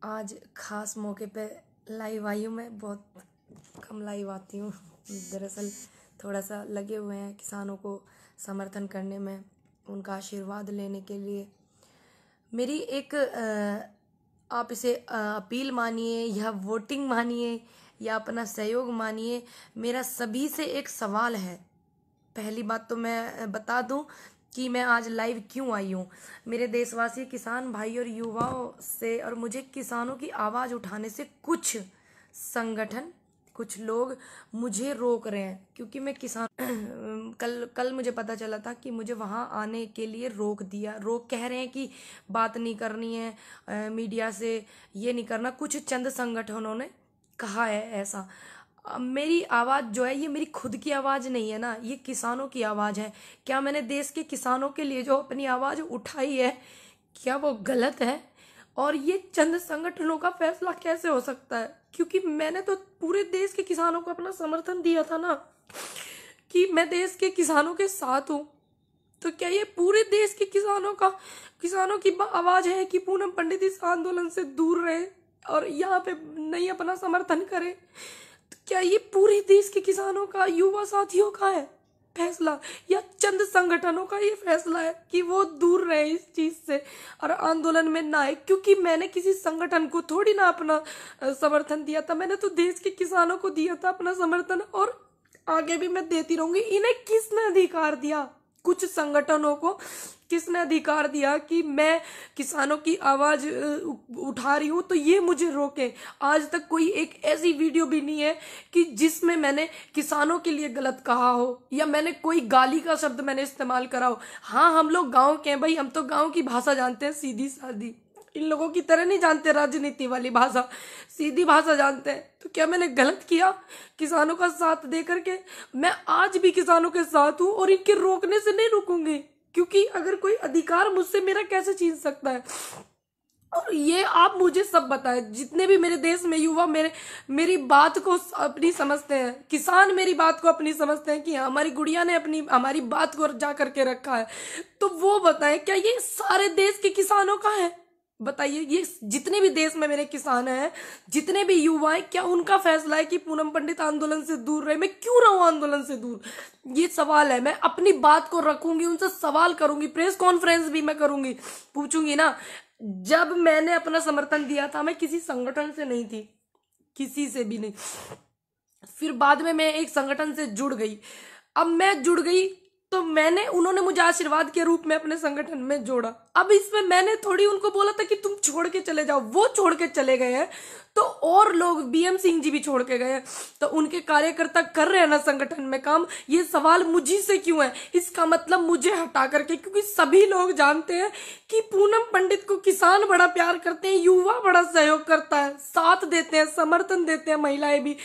आज खास मौके पे लाइव आई हूँ। मैं बहुत कम लाइव आती हूँ। दरअसल थोड़ा सा लगे हुए हैं किसानों को समर्थन करने में, उनका आशीर्वाद लेने के लिए। मेरी एक आप इसे अपील मानिए या वोटिंग मानिए या अपना सहयोग मानिए, मेरा सभी से एक सवाल है। पहली बात तो मैं बता दूं कि मैं आज लाइव क्यों आई हूँ। मेरे देशवासी किसान भाई और युवाओं से और मुझे किसानों की आवाज़ उठाने से कुछ संगठन, कुछ लोग मुझे रोक रहे हैं, क्योंकि मैं किसान कल मुझे पता चला था कि मुझे वहाँ आने के लिए रोक कह रहे हैं कि बात नहीं करनी है मीडिया से, ये नहीं करना। कुछ चंद संगठनों ने कहा है ऐसा। मेरी आवाज़ जो है ये मेरी खुद की आवाज़ नहीं है ना, ये किसानों की आवाज़ है। क्या मैंने देश के किसानों के लिए जो अपनी आवाज़ उठाई है, क्या वो गलत है? और ये चंद संगठनों का फैसला कैसे हो सकता है? क्योंकि मैंने तो पूरे देश के किसानों को अपना समर्थन दिया था ना, कि मैं देश के किसानों के साथ हूँ। तो क्या ये पूरे देश के किसानों की आवाज़ है कि पूनम पंडित इस आंदोलन से दूर रहे और यहाँ पे नहीं अपना समर्थन करे? तो क्या ये पूरे देश के किसानों का, युवा साथियों का है फैसला, या चंद संगठनों का ये फैसला है कि वो दूर रहे इस चीज से और आंदोलन में ना आए? क्योंकि मैंने किसी संगठन को थोड़ी ना अपना समर्थन दिया था, मैंने तो देश के किसानों को दिया था अपना समर्थन, और आगे भी मैं देती रहूंगी। इन्हें किसने अधिकार दिया, कुछ संगठनों को किसने अधिकार दिया कि मैं किसानों की आवाज उठा रही हूं तो ये मुझे रोके? आज तक कोई एक ऐसी वीडियो भी नहीं है कि जिसमें मैंने किसानों के लिए गलत कहा हो या मैंने कोई गाली का शब्द मैंने इस्तेमाल करा हो। हाँ, हम लोग गांव के हैं भाई, हम तो गांव की भाषा जानते हैं, सीधी सादी। इन लोगों की तरह नहीं जानते राजनीति वाली भाषा, सीधी भाषा जानते हैं। तो क्या मैंने गलत किया किसानों का साथ दे करके? मैं आज भी किसानों के साथ हूं और इनके रोकने से नहीं रुकूंगी, क्योंकि अगर कोई अधिकार मुझसे मेरा कैसे छीन सकता है? और ये आप मुझे सब बताएं, जितने भी मेरे देश में युवा मेरी बात को अपनी समझते हैं, किसान मेरी बात को अपनी समझते हैं कि हमारी गुड़िया ने हमारी बात को जा करके रखा है, तो वो बताएं क्या ये सारे देश के किसानों का है? बताइए, ये जितने भी देश में मेरे किसान हैं, जितने भी युवा हैं, क्या उनका फैसला है कि पूनम पंडित आंदोलन से दूर रहे? मैं क्यों रहूं आंदोलन से दूर? ये सवाल है। मैं अपनी बात को रखूंगी, उनसे सवाल करूंगी, प्रेस कॉन्फ्रेंस भी मैं करूंगी, पूछूंगी ना। जब मैंने अपना समर्थन दिया था, मैं किसी संगठन से नहीं थी, किसी से भी नहीं। फिर बाद में मैं एक संगठन से जुड़ गई। अब मैं जुड़ गई तो उन्होंने मुझे आशीर्वाद के रूप में अपने संगठन में जोड़ा। अब इसमें मैंने थोड़ी उनको बोला था कि तुम छोड़ के चले जाओ, वो छोड़ के चले गए हैं, तो और लोग, बीएम सिंह जी भी छोड़ के गए हैं, तो उनके कार्यकर्ता कर रहे हैं ना संगठन में काम। ये सवाल मुझी से क्यों है? इसका मतलब मुझे हटा करके, क्योंकि सभी लोग जानते हैं कि पूनम पंडित को किसान बड़ा प्यार करते हैं, युवा बड़ा सहयोग करता है, साथ देते हैं, समर्थन देते हैं, महिलाएं भी।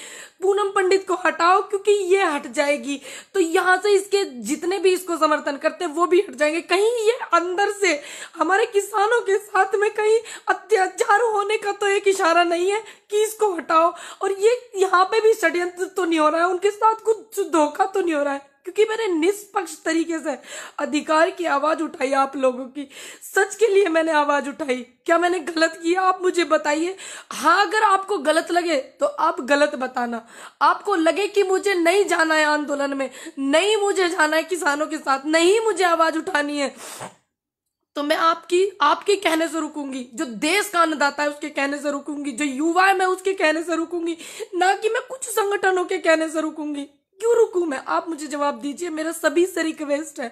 पूनम पंडित को हटाओ, क्योंकि ये हट जाएगी तो यहाँ से इसके जितने भी इसको समर्थन करते हैं वो भी हट जाएंगे। कहीं ये अंदर से हमारे किसानों के साथ में कहीं अत्याचार होने का तो एक इशारा नहीं है कि इसको हटाओ? और ये यहाँ पे भी षड्यंत्र तो नहीं हो रहा है, उनके साथ कुछ धोखा तो नहीं हो रहा है? क्योंकि मैंने निष्पक्ष तरीके से अधिकार की आवाज उठाई, आप लोगों की सच के लिए मैंने आवाज उठाई। क्या मैंने गलत किया? आप मुझे बताइए। हाँ, अगर आपको गलत लगे तो आप गलत बताना। आपको लगे कि मुझे नहीं जाना है आंदोलन में, नहीं मुझे जाना है किसानों के साथ, नहीं मुझे आवाज उठानी है, तो मैं आपके कहने से रुकूंगी। जो देश का अन्नदाता है उसके कहने से रुकूंगी, जो युवा है मैं उसके कहने से रुकूंगी, ना कि मैं कुछ संगठनों के कहने से रुकूंगी। क्यों रुकूं मैं? आप मुझे जवाब दीजिए। मेरा सभी से रिक्वेस्ट है,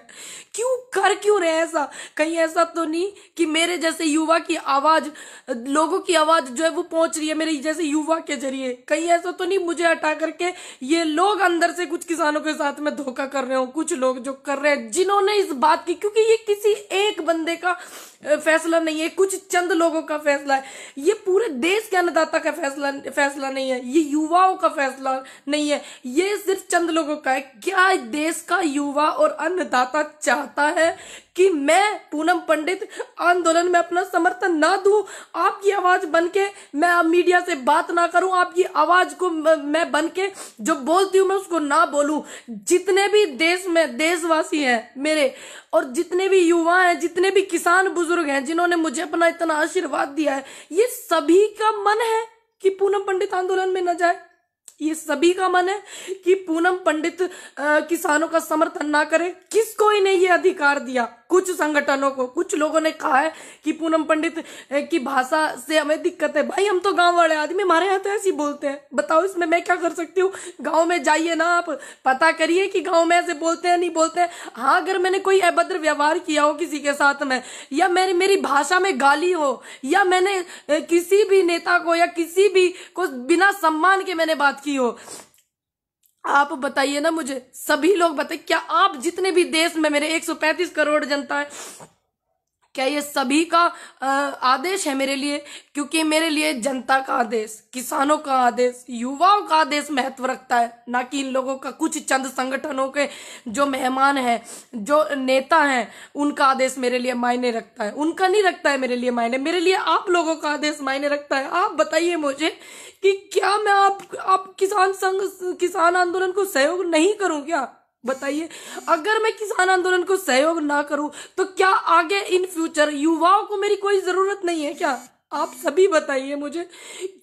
क्यों रहे ऐसा? कहीं ऐसा तो नहीं कि मेरे जैसे युवा की आवाज, लोगों की आवाज जो है वो पहुंच रही है मेरे जैसे युवा के जरिए? कहीं ऐसा तो नहीं मुझे हटा करके ये लोग अंदर से कुछ किसानों के साथ में धोखा कर रहे हो? कुछ लोग जो कर रहे हैं, जिन्होंने इस बात की, क्योंकि ये किसी एक बंदे का फैसला नहीं है, कुछ चंद लोगों का फैसला है, ये पूरे देश के अन्नदाता का फैसला नहीं है, ये युवाओं का फैसला नहीं है, ये सिर्फ चंद लोगों का है। क्या देश का युवा और अन्नदाता चाहता है कि मैं पूनम पंडित आंदोलन में अपना समर्थन ना दूं, आपकी आवाज बनके मैं अब मीडिया से बात ना करूं, आपकी आवाज को मैं बनके जो बोलती हूं मैं उसको ना बोलूं। जितने भी देश में देशवासी हैं मेरे, और जितने भी युवा हैं, जितने भी किसान बुजुर्ग हैं जिन्होंने मुझे अपना इतना आशीर्वाद दिया है, ये सभी का मन है कि पूनम पंडित आंदोलन में न जाए। ये सभी का मन है कि पूनम पंडित किसानों का समर्थन ना करे। किसको इन्हें ये अधिकार दिया? कुछ संगठनों को। कुछ लोगों ने कहा है कि पूनम पंडित की भाषा से हमें दिक्कत है। भाई हम तो गांव वाले आदमी, हमारे यहाँ तो ऐसे ही बोलते हैं। बताओ इसमें मैं क्या कर सकती हूँ? गाँव में जाइए ना, आप पता करिए कि गाँव में ऐसे बोलते हैं नहीं बोलते हैं। हाँ, अगर मैंने कोई अभद्र व्यवहार किया हो किसी के साथ में, या मेरी भाषा में गाली हो, या मैंने किसी भी नेता को या किसी भी को बिना सम्मान के मैंने बात की हो, आप बताइए ना मुझे। सभी लोग बताइए, क्या आप जितने भी देश में मेरे 135 करोड़ जनता है, क्या ये सभी का आदेश है मेरे लिए? क्योंकि मेरे लिए जनता का आदेश, किसानों का आदेश, युवाओं का आदेश महत्व रखता है, ना कि इन लोगों का, कुछ चंद संगठनों के जो मेहमान हैं, जो नेता हैं, उनका आदेश मेरे लिए मायने रखता है। उनका नहीं रखता है मेरे लिए मायने, मेरे लिए आप लोगों का आदेश मायने रखता है। आप बताइए मुझे कि क्या मैं आप किसान आंदोलन को सहयोग नहीं करूं क्या? बताइए, अगर मैं किसान आंदोलन को सहयोग ना करूं तो क्या आगे इन फ्यूचर युवाओं को मेरी कोई जरूरत नहीं है क्या? आप सभी बताइए मुझे,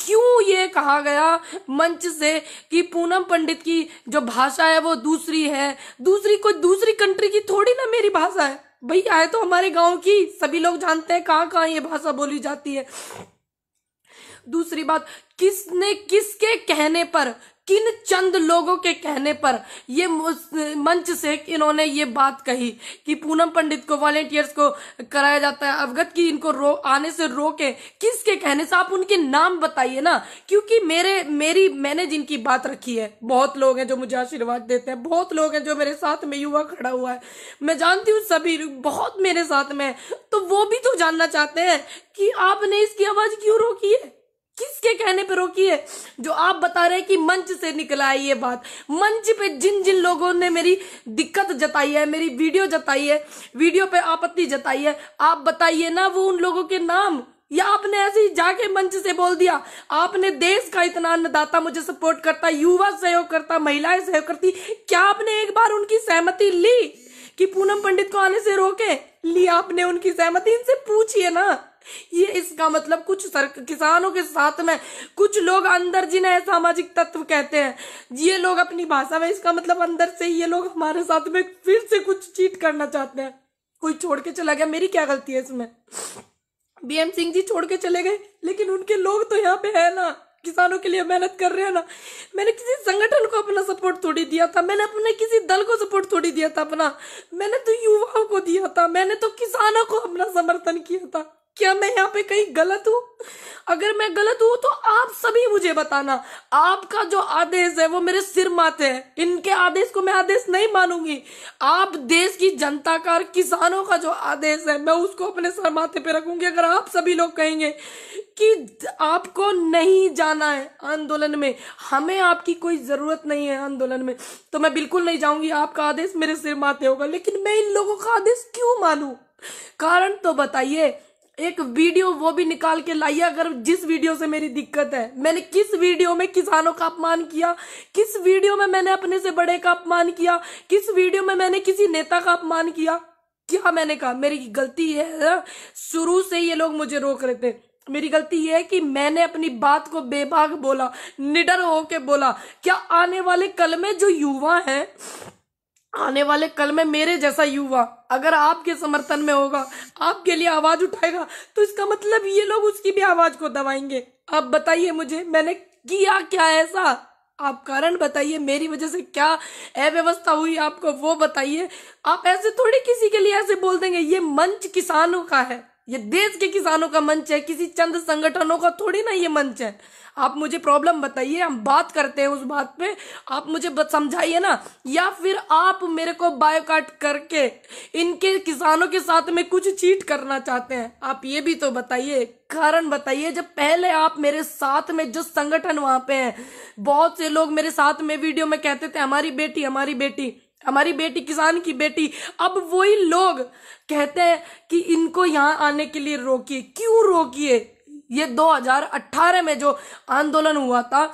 क्यों ये कहा गया मंच से कि पूनम पंडित की जो भाषा है वो दूसरी है, कोई दूसरी कंट्री की थोड़ी ना मेरी भाषा है। भैया है तो हमारे गांव की, सभी लोग जानते हैं कहाँ कहाँ ये भाषा बोली जाती है। दूसरी बात, किसने, किसके कहने पर, किन चंद लोगों के कहने पर ये मंच से इन्होंने ये बात कही कि पूनम पंडित को, वॉलेंटियर्स को कराया जाता है अवगत कि इनको आने से रोके? किसके कहने से? आप उनके नाम बताइए ना, क्योंकि मैंने जिनकी बात रखी है, बहुत लोग हैं जो मुझे आशीर्वाद देते हैं, बहुत लोग हैं जो मेरे साथ में, युवा खड़ा हुआ है, मैं जानती हूँ सभी बहुत मेरे साथ में, तो वो भी तो जानना चाहते हैं कि आपने इसकी आवाज क्यों रोकी है, किसके कहने पे रोकी है? जो आप बता रहे हैं कि मंच से निकला है ये बात, मंच पे जिन जिन लोगों ने मेरी दिक्कत जताई है, मेरी वीडियो जताई है, वीडियो पे आपत्ति जताई है, आप बताइए ना वो उन लोगों के नाम। या आपने ऐसे ही जाके मंच से बोल दिया? आपने देश का इतना अन्नदाता मुझे सपोर्ट करता, युवा सहयोग करता, महिलाएं सहयोग करती, क्या आपने एक बार उनकी सहमति ली कि पूनम पंडित को आने से रोके? ली आपने उनकी सहमति? इनसे पूछिए ना। ये इसका मतलब कुछ किसानों के साथ में कुछ लोग अंदर, जिन्हें सामाजिक तत्व कहते हैं, ये लोग अपनी भाषा में, इसका मतलब अंदर से ये लोग हमारे साथ में फिर से कुछ चीट करना चाहते हैं। कोई छोड़ के चला गया, मेरी क्या गलती है इसमें? बीएम सिंह जी छोड़ के चले गए, लेकिन उनके लोग तो यहाँ पे है ना, किसानों के लिए मेहनत कर रहे हैं ना। मैंने किसी संगठन को अपना सपोर्ट थोड़ी दिया था, मैंने अपने किसी दल को सपोर्ट थोड़ी दिया था अपना, मैंने तो युवाओं को दिया था, मैंने तो किसानों को अपना समर्थन किया था। क्या मैं यहाँ पे कहीं गलत हूँ? अगर मैं गलत हूँ तो आप सभी मुझे बताना। आपका जो आदेश है वो मेरे सिर माथे है, इनके आदेश को मैं आदेश नहीं मानूंगी। आप देश की जनता का और किसानों का जो आदेश है मैं उसको अपने सर माथे पे रखूंगी। अगर आप सभी लोग कहेंगे कि आपको नहीं जाना है आंदोलन में, हमें आपकी कोई जरूरत नहीं है आंदोलन में, तो मैं बिल्कुल नहीं जाऊंगी। आपका आदेश मेरे सिर माथे होगा, लेकिन मैं इन लोगों का आदेश क्यों मानूं? कारण तो बताइए। एक वीडियो वो भी निकाल के लाइए, अगर जिस वीडियो से मेरी दिक्कत है। मैंने किस वीडियो में किसानों का अपमान किया? किस वीडियो में मैंने अपने से बड़े का अपमान किया? किस वीडियो में मैंने किसी नेता का अपमान किया? क्या मैंने कहा? मेरी गलती है, शुरू से ये लोग मुझे रोक रहे थे। मेरी गलती ये है कि मैंने अपनी बात को बेबाक बोला, निडर होके बोला। क्या आने वाले कल में जो युवा है, आने वाले कल में मेरे जैसा युवा अगर आपके समर्थन में होगा, आपके लिए आवाज उठाएगा, तो इसका मतलब ये लोग उसकी भी आवाज को दबाएंगे। अब बताइए मुझे, मैंने किया क्या ऐसा? आप कारण बताइए, मेरी वजह से क्या अव्यवस्था हुई आपको वो बताइए। आप ऐसे थोड़ी किसी के लिए ऐसे बोल देंगे। ये मंच किसानों का है, ये देश के किसानों का मंच है, किसी चंद संगठनों का थोड़ी ना ये मंच है। आप मुझे प्रॉब्लम बताइए, हम बात करते हैं उस बात पे, आप मुझे समझाइए ना। या फिर आप मेरे को बायोकाट करके इनके किसानों के साथ में कुछ चीट करना चाहते हैं? आप ये भी तो बताइए, कारण बताइए। जब पहले आप मेरे साथ में, जो संगठन वहां पे हैं, बहुत से लोग मेरे साथ में वीडियो में कहते थे हमारी बेटी, हमारी बेटी, हमारी बेटी, किसान की बेटी। अब वही लोग कहते हैं कि इनको यहाँ आने के लिए रोकिए। क्यों रोकिए? ये 2018 में जो आंदोलन हुआ था,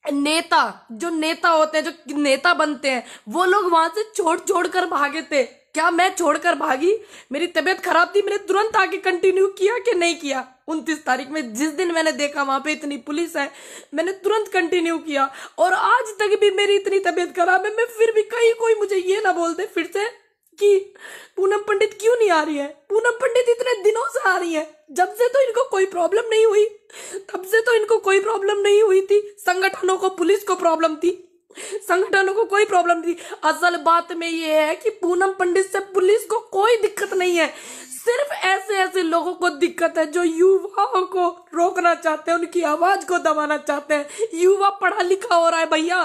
नेता, जो नेता होते हैं, जो नेता बनते हैं, वो लोग वहां से छोड़ छोड़ कर भागे थे। क्या मैं छोड़कर भागी? मेरी तबीयत खराब थी, मैंने तुरंत आके कंटिन्यू किया कि नहीं किया? 29 तारीख में जिस दिन मैंने देखा वहां पे इतनी पुलिस है, मैंने तुरंत कंटिन्यू किया। और आज तक भी मेरी इतनी तबीयत खराब है, मैं फिर भी कहीं कोई मुझे ये ना बोल दे फिर से कि पूनम पंडित क्यों नहीं आ रही है। पूनम पंडित इतने दिनों से आ रही है, जब से तो इनको कोई प्रॉब्लम नहीं हुई, तब से तो इनको कोई प्रॉब्लम नहीं हुई थी। संगठनों को, पुलिस को प्रॉब्लम थी, संगठनों को कोई प्रॉब्लम नहीं थी। असल बात में ये है कि पूनम पंडित से पुलिस को कोई दिक्कत नहीं है, सिर्फ ऐसे ऐसे लोगों को दिक्कत है जो युवाओं को रोकना चाहते हैं, उनकी आवाज को दबाना चाहते हैं। युवा पढ़ा लिखा हो रहा है भैया,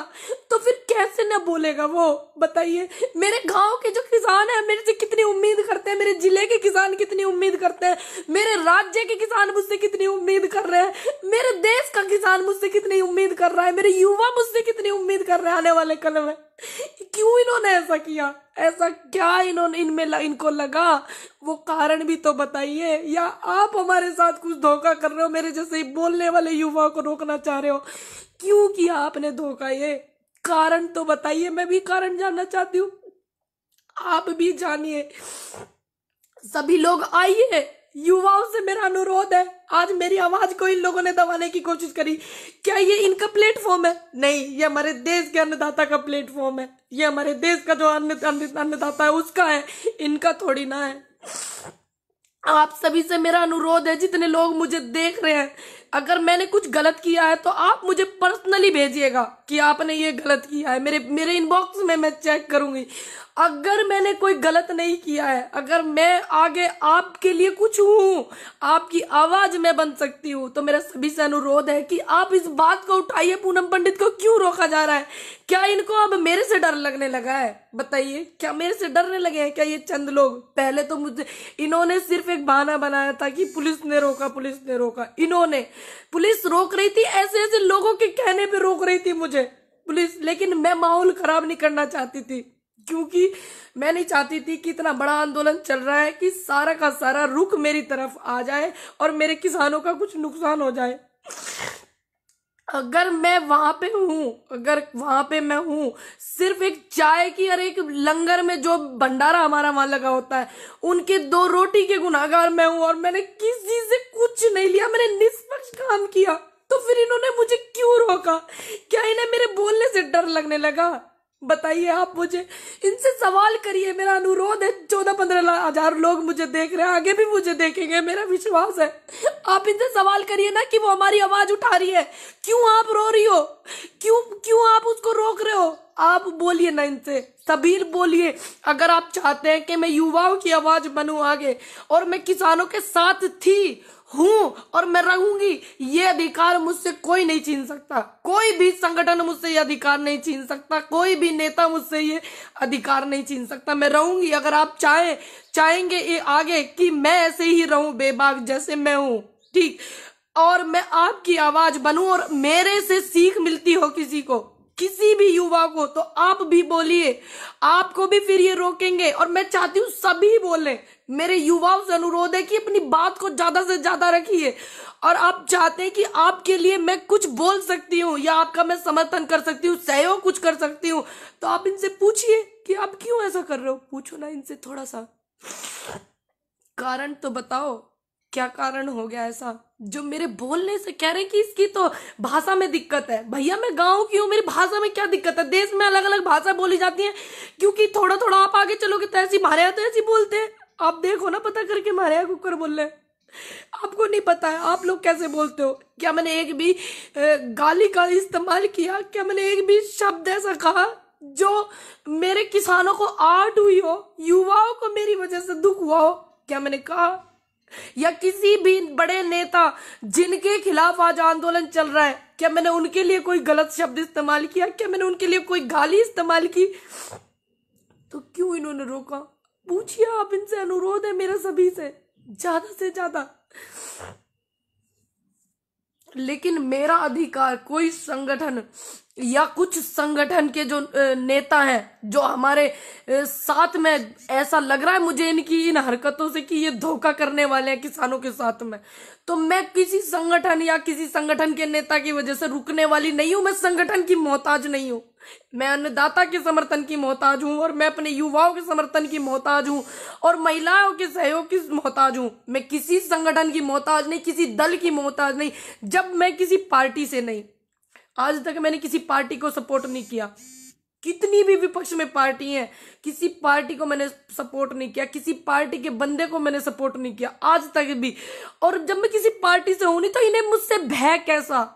तो फिर कैसे न बोलेगा वो? बताइए। मेरे गांव के जो किसान हैं मेरे से कितनी उम्मीद करते हैं, मेरे जिले के किसान कितनी उम्मीद करते हैं, मेरे राज्य के किसान मुझसे कितनी उम्मीद कर रहे हैं, मेरे देश का किसान मुझसे कितनी उम्मीद कर रहा है, मेरे युवा मुझसे कितनी उम्मीद कर रहे हैं आने वाले कल में। क्यों इन्होंने ऐसा किया? ऐसा क्या इन्होंने इनको लगा? वो कारण भी तो बताइए। या आप हमारे साथ कुछ धोखा कर रहे हो, मेरे जैसे ही बोलने वाले युवाओं को रोकना चाह रहे हो? क्यों किया आपने धोखा? ये कारण तो बताइए, मैं भी कारण जानना चाहती हूँ, आप भी जानिए। सभी लोग आइए, युवाओं से मेरा अनुरोध है। आज मेरी आवाज को इन लोगों ने दबाने की कोशिश करी। क्या ये इनका प्लेटफॉर्म है? नहीं, ये हमारे देश के अन्नदाता का प्लेटफॉर्म है। ये हमारे देश का जो अन्नदाता है उसका है, इनका थोड़ी ना है। आप सभी से मेरा अनुरोध है, जितने लोग मुझे देख रहे हैं, अगर मैंने कुछ गलत किया है तो आप मुझे पर्सनली भेजिएगा कि आपने ये गलत किया है। मेरे इनबॉक्स में मैं चेक करूंगी। अगर मैंने कोई गलत नहीं किया है, अगर मैं आगे आपके लिए कुछ हूं, आपकी आवाज में बन सकती हूं, तो मेरा सभी से अनुरोध है कि आप इस बात को उठाइए। पूनम पंडित को क्यों रोका जा रहा है? क्या इनको अब मेरे से डर लगने लगा है? बताइए, क्या मेरे से डरने लगे हैं क्या ये चंद लोग? पहले तो मुझे इन्होंने सिर्फ एक बहाना बनाया था कि पुलिस ने रोका, पुलिस ने रोका। इन्होंने, पुलिस रोक रही थी, ऐसे ऐसे लोगों के कहने पे रोक रही थी मुझे पुलिस, लेकिन मैं माहौल खराब नहीं करना चाहती थी, क्योंकि मैं नहीं चाहती थी कि इतना बड़ा आंदोलन चल रहा है कि सारा का सारा रुख मेरी तरफ आ जाए और मेरे किसानों का कुछ नुकसान हो जाए। अगर मैं वहां पे हूं, अगर वहां पे मैं हूं सिर्फ एक चाय की और एक लंगर में जो भंडारा हमारा वहां लगा होता है, उनके 2 रोटी के गुनाहगार मैं हूं, और मैंने किसी से कुछ नहीं लिया, मैंने निष्पक्ष काम किया, तो फिर इन्होंने मुझे क्यों रोका? क्या इन्हें मेरे बोलने से डर लगने लगा? बताइए आप मुझे, इनसे सवाल करिए। मेरा अनुरोध है, 14-15 हजार लोग मुझे देख रहे हैं, आगे भी मुझे देखेंगे, मेरा विश्वास है। आप इनसे सवाल करिए ना कि वो हमारी आवाज उठा रही है, क्यों आप रो रही हो, क्यों आप उसको रोक रहे हो? आप बोलिए ना इनसे, सबीर बोलिए। अगर आप चाहते हैं कि मैं युवाओं की आवाज बनूं आगे, और मैं किसानों के साथ थी, हूं और मैं रहूंगी, ये अधिकार मुझसे कोई नहीं छीन सकता। कोई भी संगठन मुझसे ये अधिकार नहीं छीन सकता, कोई भी नेता मुझसे ये अधिकार नहीं छीन सकता। मैं रहूंगी। अगर आप चाहेंगे ये आगे कि मैं ऐसे ही रहूं बेबाक जैसे मैं हूं, ठीक, और मैं आपकी आवाज बनूं और मेरे से सीख मिलती हो किसी को, किसी भी युवा को, तो आप भी बोलिए। आपको भी फिर ये रोकेंगे, और मैं चाहती हूँ सभी बोलें। मेरे युवाओं से अनुरोध है कि अपनी बात को ज्यादा से ज्यादा रखिए, और आप चाहते हैं कि आपके लिए मैं कुछ बोल सकती हूँ या आपका मैं समर्थन कर सकती हूँ, सहयोग कुछ कर सकती हूँ, तो आप इनसे पूछिए कि आप क्यों ऐसा कर रहे हो। पूछो ना इनसे, थोड़ा सा कारण तो बताओ, क्या कारण हो गया ऐसा जो मेरे बोलने से कह रहे हैं कि इसकी तो भाषा में दिक्कत है? भैया मैं गांव की हूँ, मेरी भाषा में क्या दिक्कत है? देश में अलग अलग भाषा बोली जाती है, क्योंकि थोड़ा थोड़ा आप आगे चलोगे तो ऐसी, हमारे यहाँ तो ऐसी बोलते हैं। आप देखो ना, पता करके, हमारे यहाँ कुकर बोल रहे हैं। आपको नहीं पता है आप लोग कैसे बोलते हो? क्या मैंने एक भी गाली का इस्तेमाल किया? क्या मैंने एक भी शब्द ऐसा कहा जो मेरे किसानों को आहट हुई हो, युवाओं को मेरी वजह से दुख हुआ हो? क्या मैंने कहा? या किसी भी बड़े नेता जिनके खिलाफ आज आंदोलन चल रहा है, क्या मैंने उनके लिए कोई गलत शब्द इस्तेमाल किया? क्या मैंने उनके लिए कोई गाली इस्तेमाल की? तो क्यों इन्होंने रोका? पूछिए आप इनसे, अनुरोध है मेरा सभी से, ज्यादा से ज्यादा। लेकिन मेरा अधिकार कोई संगठन या कुछ संगठन के जो नेता हैं, जो हमारे साथ में, ऐसा लग रहा है मुझे इनकी इन हरकतों से कि ये धोखा करने वाले हैं किसानों के साथ में, तो मैं किसी संगठन या किसी संगठन के नेता की वजह से रुकने वाली नहीं हूं। मैं संगठन की मोहताज नहीं हूं, मैं अन्नदाता के समर्थन की मोहताज हूं, और मैं अपने युवाओं के समर्थन की मोहताज हूं, और महिलाओं के सहयोग की मोहताज हूं। मैं किसी संगठन की मोहताज नहीं, किसी दल की मोहताज नहीं। जब मैं किसी पार्टी से नहीं, आज तक मैंने किसी पार्टी को सपोर्ट नहीं किया, कितनी भी विपक्ष में पार्टी है, किसी पार्टी को मैंने सपोर्ट नहीं किया, किसी पार्टी के बंदे को मैंने सपोर्ट नहीं किया आज तक भी। और जब मैं किसी पार्टी से हूं नहीं, तो इन्हें मुझसे भय कैसा?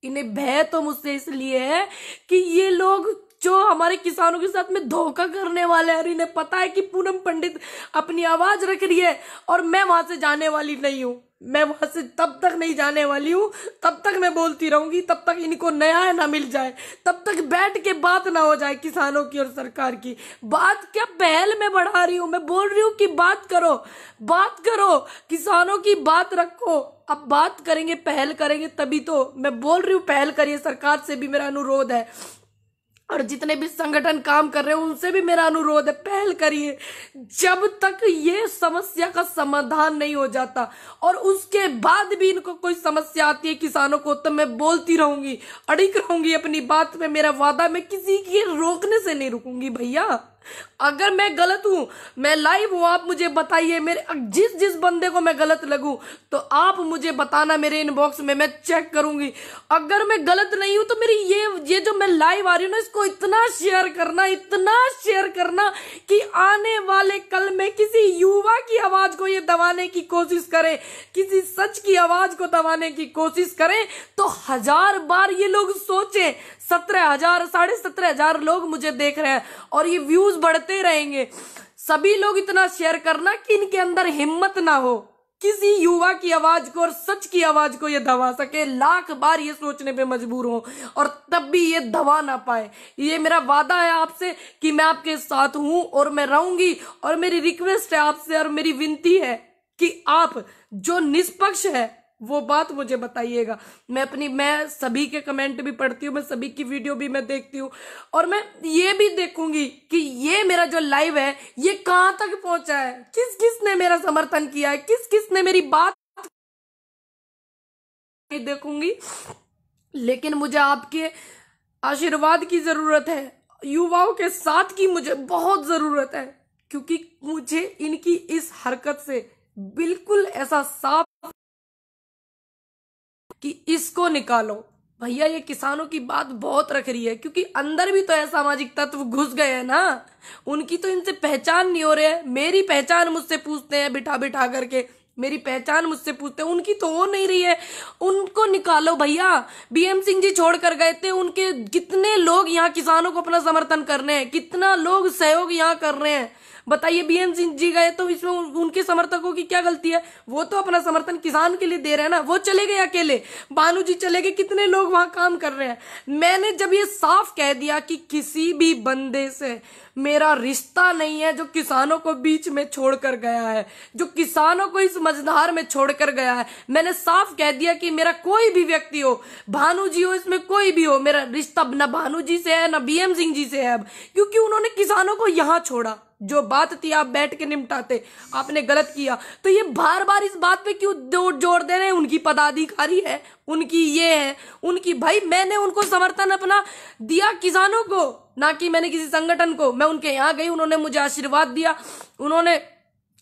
इन्हें भय तो मुझसे इसलिए है कि ये लोग जो हमारे किसानों के साथ में धोखा करने वाले हैं, और इन्हें पता है कि पूनम पंडित अपनी आवाज रख रही है और मैं वहां से जाने वाली नहीं हूं। मैं वहां से तब तक नहीं जाने वाली हूं, तब तक मैं बोलती रहूंगी, तब तक इनको न्याय ना मिल जाए, तब तक बैठ के बात ना हो जाए किसानों की और सरकार की। बात क्या पहल में बढ़ा रही हूं, मैं बोल रही हूं कि बात करो, बात करो, किसानों की बात रखो। अब बात करेंगे, पहल करेंगे, तभी तो मैं बोल रही हूं पहल करिए। सरकार से भी मेरा अनुरोध है, और जितने भी संगठन काम कर रहे हैं उनसे भी मेरा अनुरोध है, पहल करिए। जब तक ये समस्या का समाधान नहीं हो जाता और उसके बाद भी इनको कोई समस्या आती है किसानों को, तो मैं बोलती रहूंगी, अड़िग रहूंगी अपनी बात पे। मेरा वादा, मैं किसी के रोकने से नहीं रुकूंगी भैया। अगर मैं गलत हूं, मैं लाइव हूं, आप मुझे बताइए। मेरे जिस बंदे को मैं गलत लगूं तो आप मुझे बताना मेरे इनबॉक्स में, मैं चेक करूंगी। अगर मैं गलत नहीं हूं तो मेरी ये जो मैं लाइव आ रही हूं ना, इसको इतना शेयर करना, इतना शेयर करना कि आने वाले कल में किसी युवा की आवाज को ये दबाने की कोशिश करें, किसी सच की आवाज को दबाने की कोशिश करें, तो 1000 बार ये लोग सोचें। 17,000 17,500 लोग मुझे देख रहे हैं और ये व्यूज बढ़ते रहेंगे। सभी लोग इतना शेयर करना कि इनके अंदर हिम्मत ना हो किसी युवा की आवाज को और सच की आवाज को ये दबा सके। लाख बार ये सोचने पे मजबूर हो और तब भी ये दबा ना पाए। ये मेरा वादा है आपसे कि मैं आपके साथ हूं और मैं रहूंगी। और मेरी रिक्वेस्ट है आपसे और मेरी विनती है कि आप जो निष्पक्ष है वो बात मुझे बताइएगा। मैं सभी के कमेंट भी पढ़ती हूँ, मैं सभी की वीडियो भी मैं देखती हूँ, और मैं ये भी देखूंगी कि ये मेरा जो लाइव है ये कहां तक पहुंचा है, किस किस ने मेरा समर्थन किया है, किस किस ने मेरी बात देखूंगी। लेकिन मुझे आपके आशीर्वाद की जरूरत है, युवाओं के साथ की मुझे बहुत जरूरत है, क्योंकि मुझे इनकी इस हरकत से बिल्कुल ऐसा साफ कि इसको निकालो भैया। ये किसानों की बात बहुत रख रही है, क्योंकि अंदर भी तो असामाजिक तत्व घुस गए हैं ना, उनकी तो इनसे पहचान नहीं हो रही है। मेरी पहचान मुझसे पूछते हैं बिठा बिठा करके, मेरी पहचान मुझसे पूछते हैं, उनकी तो हो नहीं रही है। उनको निकालो भैया। बीएम सिंह जी छोड़ कर गए थे, उनके कितने लोग यहाँ किसानों को अपना समर्थन कर रहे हैं, कितना लोग सहयोग यहाँ कर रहे हैं। बताइए, बीएम सिंह जी गए तो इसमें उनके समर्थकों की क्या गलती है? वो तो अपना समर्थन किसान के लिए दे रहे हैं ना। वो चले गए अकेले, भानु जी चले गए, कितने लोग वहां काम कर रहे हैं। मैंने जब ये साफ कह दिया कि किसी भी बंदे से मेरा रिश्ता नहीं है जो किसानों को बीच में छोड़कर गया है, जो किसानों को इस मझधार में छोड़कर गया है, मैंने साफ कह दिया कि मेरा कोई भी व्यक्ति हो, भानु जी हो, इसमें कोई भी हो, मेरा रिश्ता न भानु जी से है न बीएम सिंह जी से है अब, क्योंकि उन्होंने किसानों को यहां छोड़ा। जो बात थी आप बैठ के निपटाते, आपने गलत किया। तो ये बार बार इस बात पे क्यों जोर दे रहे हैं? उनकी पदाधिकारी है, उनकी ये है, उनकी, भाई मैंने उनको समर्थन अपना दिया किसानों को, ना कि मैंने किसी संगठन को। मैं उनके यहाँ गई, उन्होंने मुझे आशीर्वाद दिया, उन्होंने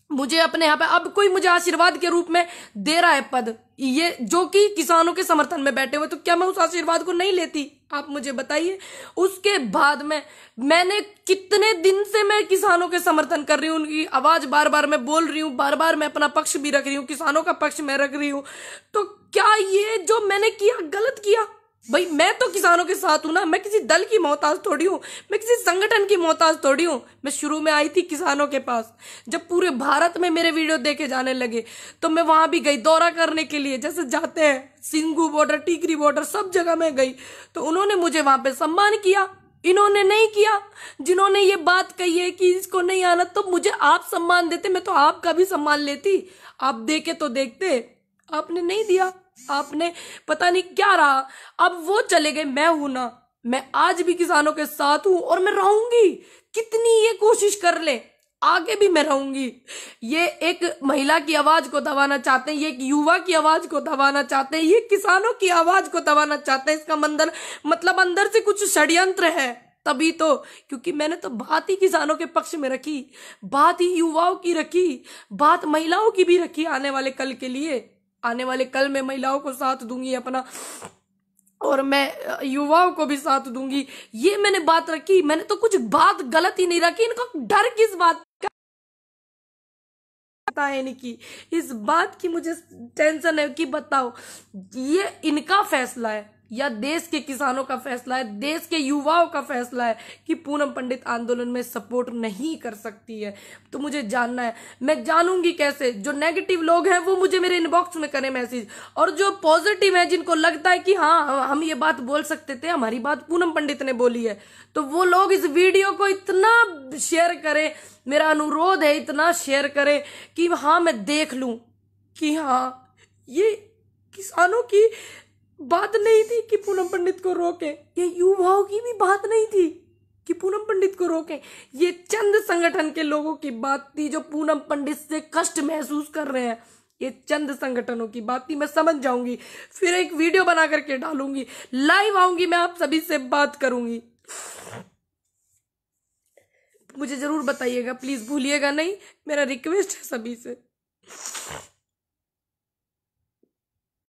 मुझे अपने यहाँ पे, अब कोई मुझे आशीर्वाद के रूप में दे रहा है पद, ये जो कि किसानों के समर्थन में बैठे हुए, तो क्या मैं उस आशीर्वाद को नहीं लेती? आप मुझे बताइए। उसके बाद में मैंने कितने दिन से मैं किसानों के समर्थन कर रही हूँ, उनकी आवाज बार बार मैं बोल रही हूँ, बार बार मैं अपना पक्ष भी रख रही हूँ, किसानों का पक्ष मैं रख रही हूँ। तो क्या ये जो मैंने किया गलत किया? भाई मैं तो किसानों के साथ हूं ना, मैं किसी दल की मोहताज थोड़ी हूं, मैं किसी संगठन की मोहताज थोड़ी हूं। मैं शुरू में आई थी किसानों के पास, जब पूरे भारत में मेरे वीडियो देखे जाने लगे तो मैं वहां भी गई दौरा करने के लिए, जैसे जाते हैं सिंगू बॉर्डर, टीकरी बॉर्डर, सब जगह मैं गई। तो उन्होंने मुझे वहां पे सम्मान किया, इन्होंने नहीं किया। जिन्होंने ये बात कही है कि इसको नहीं आना, तो मुझे आप सम्मान देते, मैं तो आपका भी सम्मान लेती। आप देखे तो देखते, आपने नहीं दिया। आपने पता नहीं क्या रहा, अब वो चले गए, मैं हूं ना, मैं आज भी किसानों के साथ हूं और मैं रहूंगी। कितनी ये कोशिश कर ले, आगे भी मैं रहूंगी। ये एक महिला की आवाज को दबाना चाहते हैं, ये एक युवा की आवाज को दबाना चाहते हैं, ये किसानों की आवाज को दबाना चाहते हैं। इसका मतलब अंदर से कुछ षड्यंत्र है, तभी तो। क्योंकि मैंने तो बात ही किसानों के पक्ष में रखी, बात ही युवाओं की रखी, बात महिलाओं की भी रखी। आने वाले कल के लिए, आने वाले कल में महिलाओं को साथ दूंगी अपना, और मैं युवाओं को भी साथ दूंगी। ये मैंने बात रखी, मैंने तो कुछ बात गलत ही नहीं रखी। इनको डर किस बात का है नहीं की, इस बात की मुझे टेंशन है कि बताओ ये इनका फैसला है या देश के किसानों का फैसला है, देश के युवाओं का फैसला है कि पूनम पंडित आंदोलन में सपोर्ट नहीं कर सकती है। तो मुझे जानना है, मैं जानूंगी कैसे? जो नेगेटिव लोग हैं वो मुझे मेरे इनबॉक्स में करें मैसेज, और जो पॉजिटिव है, जिनको लगता है कि हाँ हम ये बात बोल सकते थे, हमारी बात पूनम पंडित ने बोली है, तो वो लोग इस वीडियो को इतना शेयर करें, मेरा अनुरोध है इतना शेयर करें कि हाँ मैं देख लूं कि हाँ ये किसानों की बात नहीं थी कि पूनम पंडित को रोके, ये युवाओं की भी बात नहीं थी कि पूनम पंडित को रोके, ये चंद संगठन के लोगों की बात थी जो पूनम पंडित से कष्ट महसूस कर रहे हैं। ये चंद संगठनों की बात थी। मैं समझ जाऊंगी, फिर एक वीडियो बना करके डालूंगी, लाइव आऊंगी, मैं आप सभी से बात करूंगी। मुझे जरूर बताइएगा, प्लीज भूलिएगा नहीं, मेरा रिक्वेस्ट है सभी से।